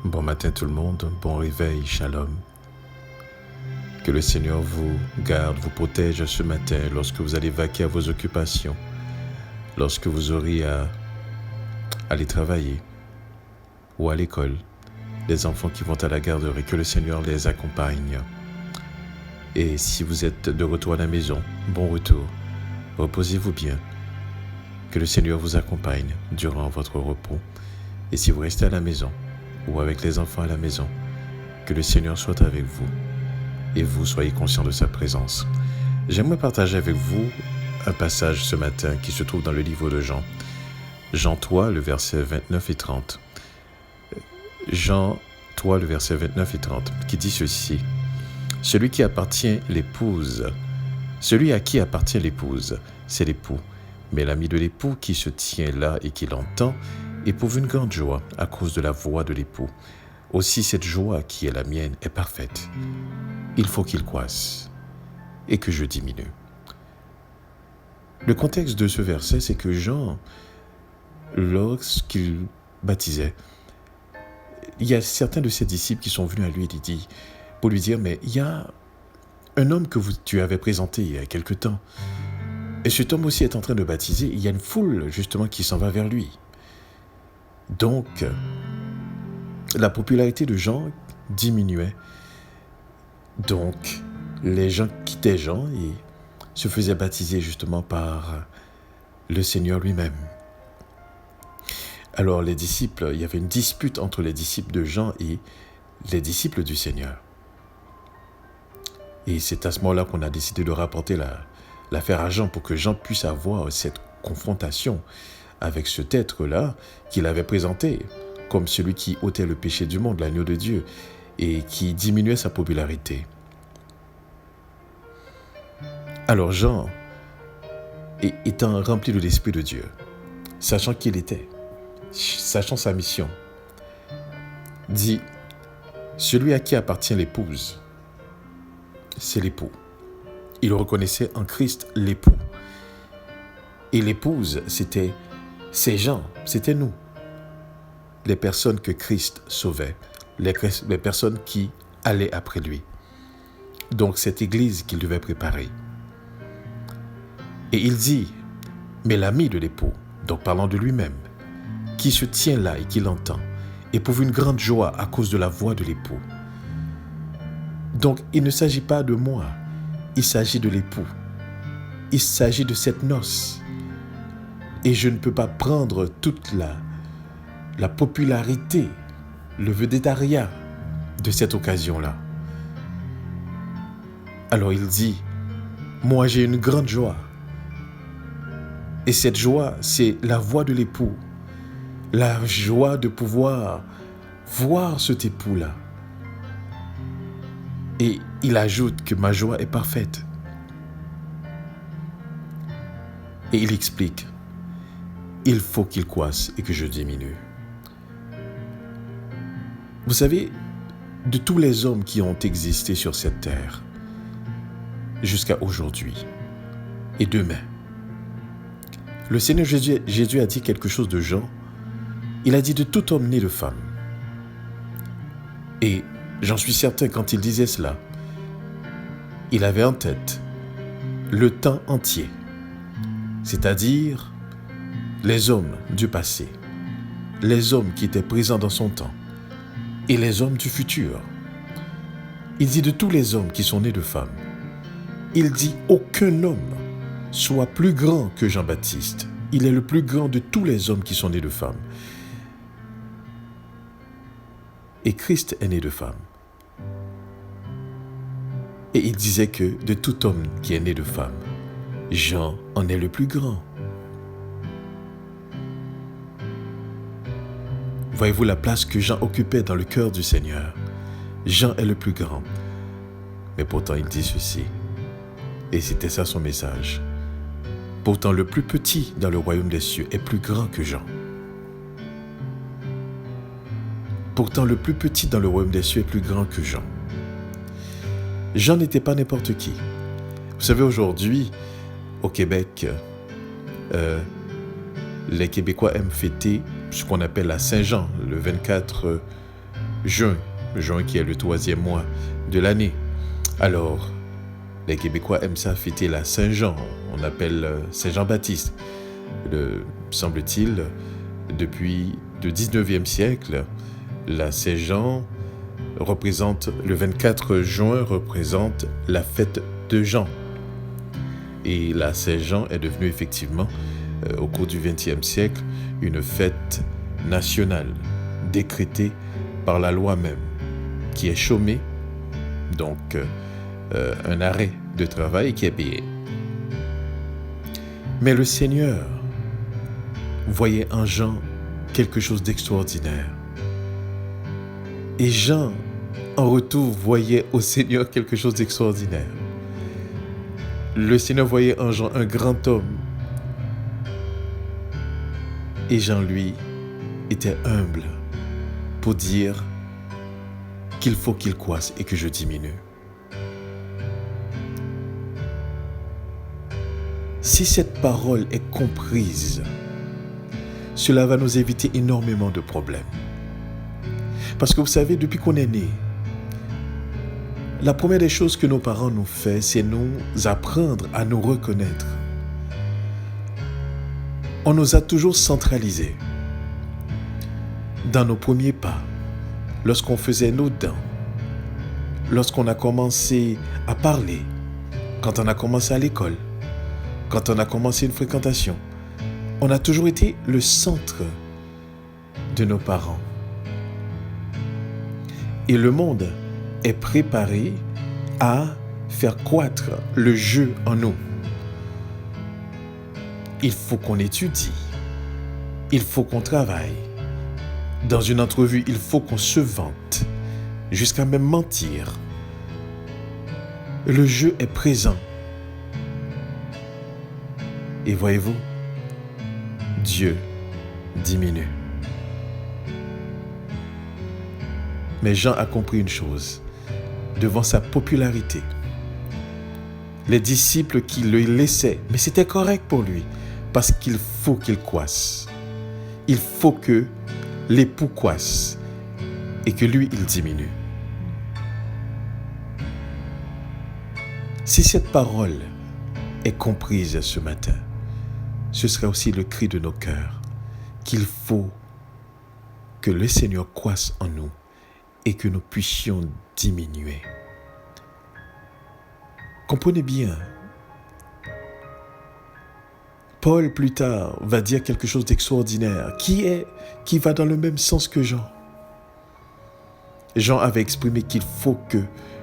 Bon matin tout le monde, bon réveil, shalom. Que le Seigneur vous garde, vous protège ce matin lorsque vous allez vaquer à vos occupations, lorsque vous aurez à aller travailler ou à l'école, les enfants qui vont à la garderie, que le Seigneur les accompagne. Et si vous êtes de retour à la maison, bon retour, reposez-vous bien, que le Seigneur vous accompagne durant votre repos. Et si vous restez à la maison, ou avec les enfants à la maison, que le Seigneur soit avec vous et vous soyez conscients de sa présence. J'aimerais partager avec vous un passage ce matin qui se trouve dans le livre de Jean. Jean 3, le verset 29 et 30. Jean 3, le verset 29 et 30, qui dit ceci. Celui à qui appartient l'épouse, c'est l'époux. Mais l'ami de l'époux qui se tient là et qui l'entend éprouve une grande joie à cause de la voix de l'époux. Aussi cette joie qui est la mienne est parfaite. Il faut qu'il croisse et que je diminue. Le contexte de ce verset, c'est que Jean, lorsqu'il baptisait, il y a certains de ses disciples qui sont venus à lui pour lui dire, mais il y a un homme que tu avais présenté il y a quelque temps. Et cet homme aussi est en train de baptiser. Il y a une foule justement qui s'en va vers lui. Donc, la popularité de Jean diminuait. Donc, les gens quittaient Jean et se faisaient baptiser justement par le Seigneur lui-même. Alors, les disciples, il y avait une dispute entre les disciples de Jean et les disciples du Seigneur. Et c'est à ce moment-là qu'on a décidé de rapporter l'affaire à Jean pour que Jean puisse avoir cette confrontation avec cet être-là qu'il avait présenté comme celui qui ôtait le péché du monde, l'agneau de Dieu, et qui diminuait sa popularité. Alors Jean, étant rempli de l'Esprit de Dieu, sachant qui il était, sachant sa mission, dit, celui à qui appartient l'épouse, c'est l'époux. Il reconnaissait en Christ l'époux. Et l'épouse, ces gens, c'était nous. Les personnes que Christ sauvait, les personnes qui allaient après lui. Donc cette église qu'il devait préparer. Et il dit, mais l'ami de l'époux, donc parlant de lui-même, qui se tient là et qui l'entend, éprouve une grande joie à cause de la voix de l'époux. Donc il ne s'agit pas de moi, il s'agit de l'époux. Il s'agit de cette noce. Et je ne peux pas prendre toute la popularité, le vedettariat de cette occasion-là. Alors il dit, moi j'ai une grande joie. Et cette joie, c'est la voix de l'époux. La joie de pouvoir voir cet époux-là. Et il ajoute que ma joie est parfaite. Et il explique, il faut qu'il croisse et que je diminue. Vous savez, de tous les hommes qui ont existé sur cette terre, jusqu'à aujourd'hui et demain, le Seigneur Jésus a dit quelque chose de Jean. Il a dit de tout homme né de femme. Et j'en suis certain quand il disait cela, il avait en tête le temps entier, c'est-à-dire les hommes du passé, les hommes qui étaient présents dans son temps et les hommes du futur. Il dit de tous les hommes qui sont nés de femmes, il dit aucun homme soit plus grand que Jean-Baptiste. Il est le plus grand de tous les hommes qui sont nés de femmes. Et Christ est né de femme. Et il disait que de tout homme qui est né de femme, Jean en est le plus grand. Voyez-vous la place que Jean occupait dans le cœur du Seigneur? Jean est le plus grand. Mais pourtant il dit ceci. Et c'était ça son message. Pourtant le plus petit dans le royaume des cieux est plus grand que Jean. Pourtant le plus petit dans le royaume des cieux est plus grand que Jean. Jean n'était pas n'importe qui. Vous savez, aujourd'hui, au Québec, les Québécois aiment fêter ce qu'on appelle la Saint-Jean, le 24 juin. Juin qui est le 3e mois de l'année. Alors, les Québécois aiment ça fêter la Saint-Jean. On appelle Saint-Jean-Baptiste. Semble-t-il, depuis le 19e siècle, la Saint-Jean représente, le 24 juin représente la fête de Jean. Et la Saint-Jean est devenue effectivement, au cours du XXe siècle, une fête nationale, décrétée par la loi même, qui est chômée, donc un arrêt de travail qui est payé. Mais le Seigneur voyait en Jean quelque chose d'extraordinaire. Et Jean, en retour, voyait au Seigneur quelque chose d'extraordinaire. Le Seigneur voyait en Jean un grand homme. Et Jean, lui, était humble pour dire qu'il faut qu'il croisse et que je diminue. Si cette parole est comprise, cela va nous éviter énormément de problèmes. Parce que vous savez, depuis qu'on est né, la première des choses que nos parents nous font, c'est nous apprendre à nous reconnaître. On nous a toujours centralisés dans nos premiers pas, lorsqu'on faisait nos dents, lorsqu'on a commencé à parler, quand on a commencé à l'école, quand on a commencé une fréquentation. On a toujours été le centre de nos parents. Et le monde est préparé à faire croître le jeu en nous. Il faut qu'on étudie. Il faut qu'on travaille. Dans une entrevue, il faut qu'on se vante, jusqu'à même mentir. Le jeu est présent. Et voyez-vous, Dieu diminue. Mais Jean a compris une chose. Devant sa popularité, les disciples qui le laissaient, mais c'était correct pour lui, parce qu'il faut qu'il croisse. Il faut que l'époux croisse et que lui, il diminue. Si cette parole est comprise ce matin, ce sera aussi le cri de nos cœurs, qu'il faut que le Seigneur croisse en nous et que nous puissions diminuer. Comprenez bien, Paul plus tard va dire quelque chose d'extraordinaire qui va dans le même sens que Jean. Jean avait exprimé qu'il faut que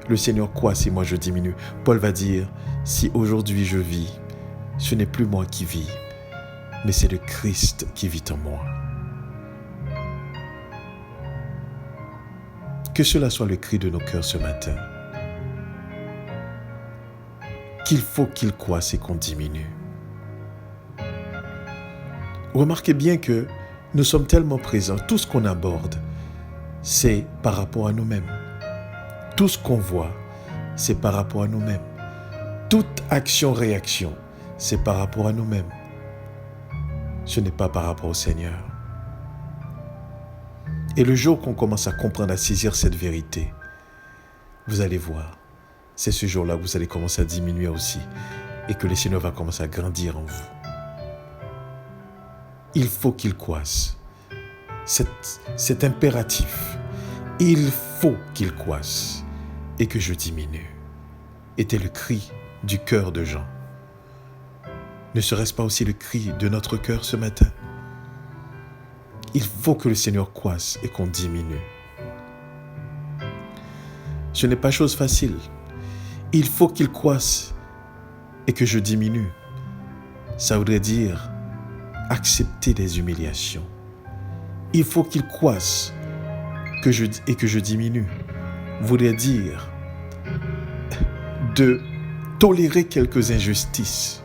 le Seigneur croisse et moi je diminue. Paul va dire, si aujourd'hui je vis, ce n'est plus moi qui vis, mais c'est le Christ qui vit en moi. Que cela soit le cri de nos cœurs ce matin. Qu'il faut qu'il croisse et qu'on diminue. Remarquez bien que nous sommes tellement présents, tout ce qu'on aborde, c'est par rapport à nous-mêmes. Tout ce qu'on voit, c'est par rapport à nous-mêmes. Toute action-réaction, c'est par rapport à nous-mêmes. Ce n'est pas par rapport au Seigneur. Et le jour qu'on commence à comprendre, à saisir cette vérité, vous allez voir, c'est ce jour-là que vous allez commencer à diminuer aussi et que le Seigneur va commencer à grandir en vous. Il faut qu'il croisse. C'est impératif. Il faut qu'il croisse et que je diminue. Était le cri du cœur de Jean. Ne serait-ce pas aussi le cri de notre cœur ce matin? Il faut que le Seigneur croisse et qu'on diminue. Ce n'est pas chose facile. Il faut qu'il croisse et que je diminue. Ça voudrait dire accepter des humiliations. Il faut qu'il croisse et que je diminue. Voudrait dire de tolérer quelques injustices.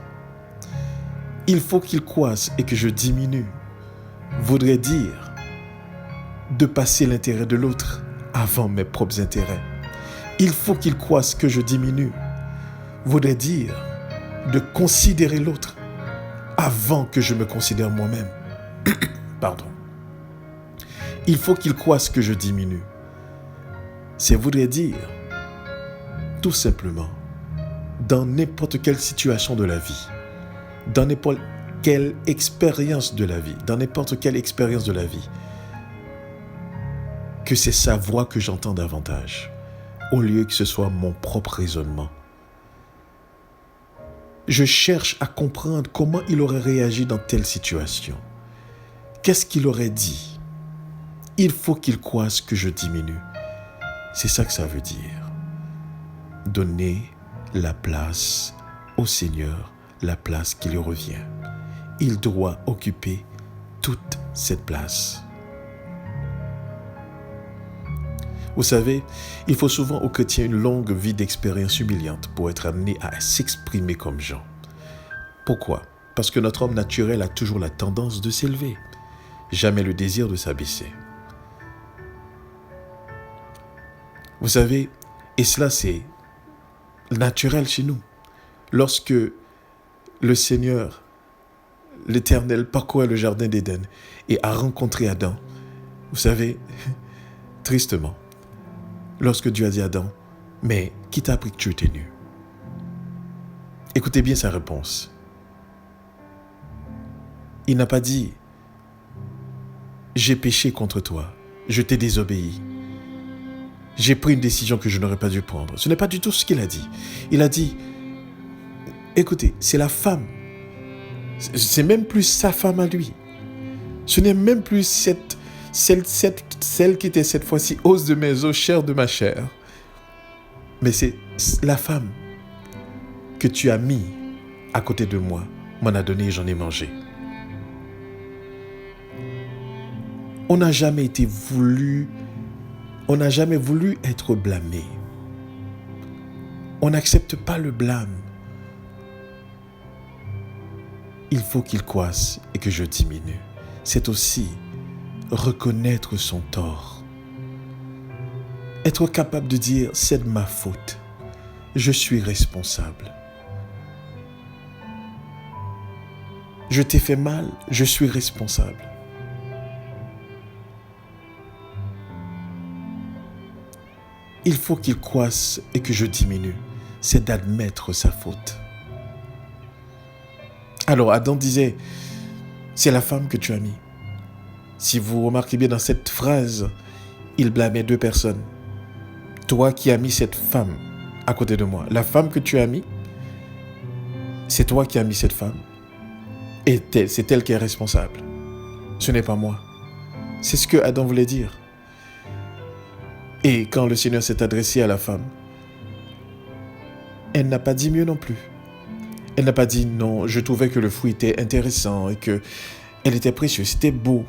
Il faut qu'il croisse et que je diminue. Voudrait dire de passer l'intérêt de l'autre avant mes propres intérêts. Il faut qu'il croisse que je diminue. Voudrait dire de considérer l'autre avant que je me considère moi-même. Pardon. Il faut qu'il croisse que je diminue. Ça voudrait dire, tout simplement, dans n'importe quelle situation de la vie, dans n'importe quelle expérience de la vie, que c'est sa voix que j'entends davantage, au lieu que ce soit mon propre raisonnement. Je cherche à comprendre comment il aurait réagi dans telle situation. Qu'est-ce qu'il aurait dit? Il faut qu'il croise que je diminue. C'est ça que ça veut dire. Donner la place au Seigneur, la place qui lui revient. Il doit occuper toute cette place. Vous savez, il faut souvent aux chrétiens une longue vie d'expérience humiliante pour être amené à s'exprimer comme Jean. Pourquoi? Parce que notre homme naturel a toujours la tendance de s'élever, jamais le désir de s'abaisser. Vous savez, et cela c'est naturel chez nous. Lorsque le Seigneur, l'Éternel, parcourait le jardin d'Éden et a rencontré Adam, vous savez, tristement, lorsque Dieu a dit à Adam, « Mais qui t'a appris que tu étais nu ?» Écoutez bien sa réponse. Il n'a pas dit, « J'ai péché contre toi, je t'ai désobéi. J'ai pris une décision que je n'aurais pas dû prendre. » Ce n'est pas du tout ce qu'il a dit. Il a dit, « Écoutez, c'est la femme. C'est même plus sa femme à lui. Ce n'est même plus celle qui était cette fois-ci os de mes os, chair de ma chair. Mais c'est la femme que tu as mis à côté de moi, m'en a donné et j'en ai mangé. » On n'a jamais voulu être blâmé. On n'accepte pas le blâme. Il faut qu'il croisse et que je diminue. C'est aussi reconnaître son tort. Être capable de dire, c'est de ma faute. Je suis responsable. Je t'ai fait mal, je suis responsable. Il faut qu'il croisse et que je diminue. C'est d'admettre sa faute. Alors Adam disait, c'est la femme que tu as mis. Si vous remarquez bien dans cette phrase, il blâmait deux personnes. Toi qui as mis cette femme à côté de moi. La femme que tu as mis, c'est toi qui as mis cette femme. Et c'est elle qui est responsable. Ce n'est pas moi. C'est ce que Adam voulait dire. Et quand le Seigneur s'est adressé à la femme, elle n'a pas dit mieux non plus. Elle n'a pas dit non, je trouvais que le fruit était intéressant et que elle était précieuse, c'était beau.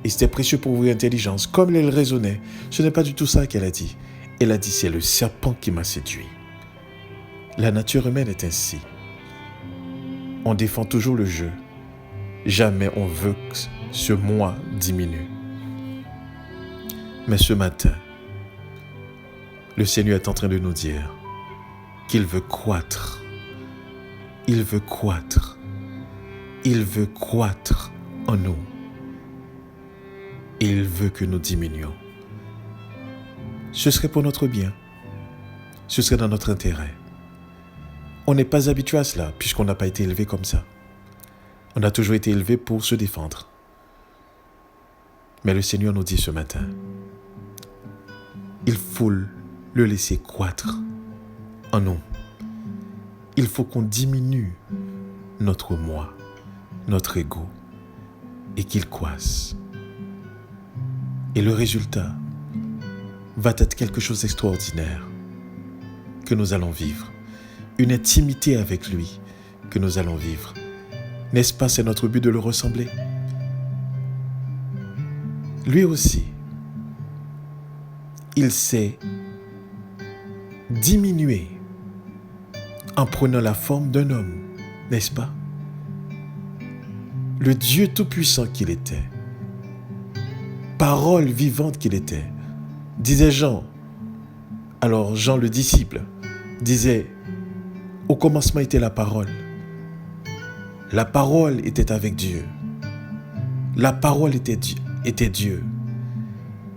Et c'était précieux pour votre intelligence. Comme elle raisonnait, ce n'est pas du tout ça qu'elle a dit. Elle a dit, c'est le serpent qui m'a séduit. La nature humaine est ainsi. On défend toujours le jeu. Jamais on veut que ce moi diminue. Mais ce matin, le Seigneur est en train de nous dire qu'il veut croître. Il veut croître. Il veut croître en nous. Et il veut que nous diminuions. Ce serait pour notre bien. Ce serait dans notre intérêt. On n'est pas habitué à cela, puisqu'on n'a pas été élevé comme ça. On a toujours été élevé pour se défendre. Mais le Seigneur nous dit ce matin, il faut le laisser croître en nous. Il faut qu'on diminue notre moi, notre ego, et qu'il croisse. Et le résultat va être quelque chose d'extraordinaire que nous allons vivre. Une intimité avec lui que nous allons vivre. N'est-ce pas, c'est notre but de le ressembler? Lui aussi, il s'est diminué en prenant la forme d'un homme, n'est-ce pas? Le Dieu tout-puissant qu'il était, parole vivante qu'il était, disait Jean. Alors Jean le disciple disait, au commencement était la parole. La parole était avec Dieu. La parole était Dieu.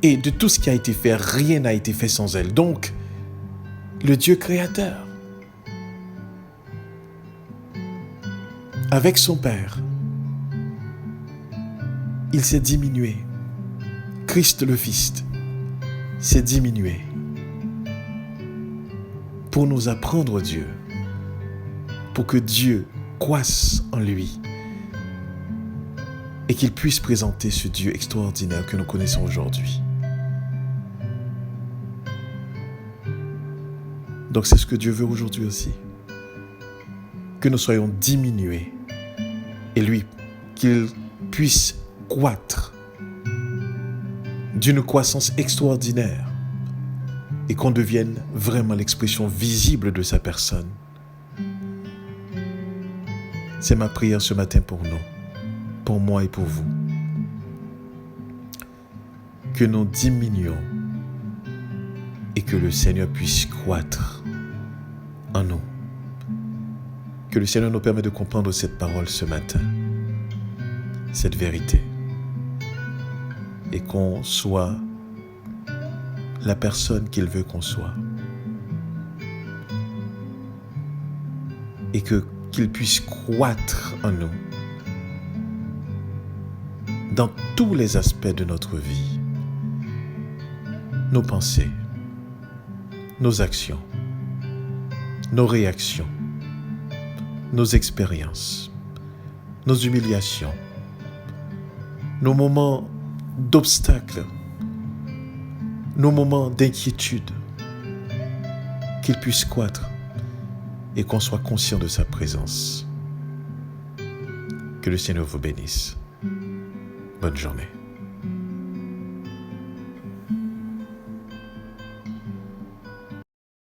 Et de tout ce qui a été fait, rien n'a été fait sans elle. Donc, le Dieu créateur, avec son Père, il s'est diminué. Christ le Fils s'est diminué pour nous apprendre Dieu, pour que Dieu croisse en lui et qu'il puisse présenter ce Dieu extraordinaire que nous connaissons aujourd'hui. Donc c'est ce que Dieu veut aujourd'hui aussi. Que nous soyons diminués et lui, qu'il puisse croître d'une croissance extraordinaire et qu'on devienne vraiment l'expression visible de sa personne. C'est ma prière ce matin pour nous, pour moi et pour vous. Que nous diminuions et que le Seigneur puisse croître en nous. Que le Seigneur nous permette de comprendre cette parole ce matin, cette vérité, et qu'on soit la personne qu'il veut qu'on soit. Et qu'il puisse croître en nous dans tous les aspects de notre vie, nos pensées, nos actions, nos réactions, nos expériences, nos humiliations, nos moments d'obstacles, nos moments d'inquiétude, qu'il puisse croître et qu'on soit conscient de sa présence. Que le Seigneur vous bénisse. Bonne journée.